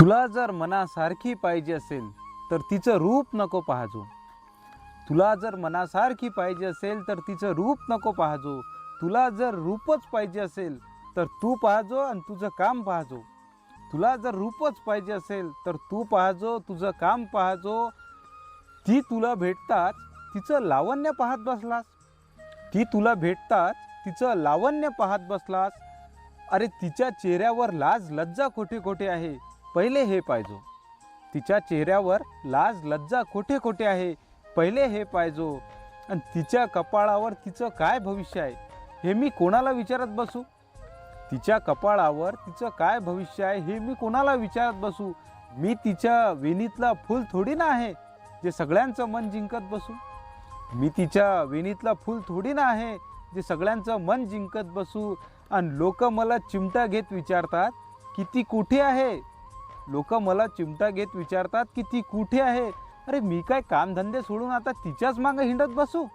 तुला जर मनासारखी पाहिजे असेल तर तिचं रूप नको पाहजो. तुला जर मनासारखी पाहिजे असेल तर तिचं रूप नको पाहजो. तुला जर रूपच पाहिजे असेल तर तू पाहजो आणि तुझं काम पाहजो. तुला जर रूपच पाहिजे असेल तर तू पाहजो, तुझं काम पाहजो. ती तुला भेटताच तिचं लावण्य पाहत बसलास. ती तुला भेटताच तिचं लावण्य पाहत बसलास. अरे तिच्या चेहऱ्यावर लाज लज्जा कोठे कोठे आहे पहिले हे पाहिजो. तिच्या चेहऱ्यावर लाज लज्जा कोठे कोठे आहे पहिले हे पाहिजो. आणि तिच्या कपाळावर तिचं काय भविष्य आहे हे मी कोणाला विचारत बसू. तिच्या कपाळावर तिचं काय भविष्य आहे हे मी कोणाला विचारत बसू. मी तिच्या वेणीतला फूल थोडी ना आहे जे सगळ्यांचं मन जिंकत बसू. मी तिच्या वेणीतला फूल थोडी ना आहे जे सगळ्यांचं मन जिंकत बसू. आणि लोक मला चिमटा घेत विचारतात की ती कुठे आहे. लोक मला चिमटा घेत विचारतात की ती कुठे आहे. अरे मी काय कामधंदे सोडून आता तिच्याच मागे हिंडत बसू.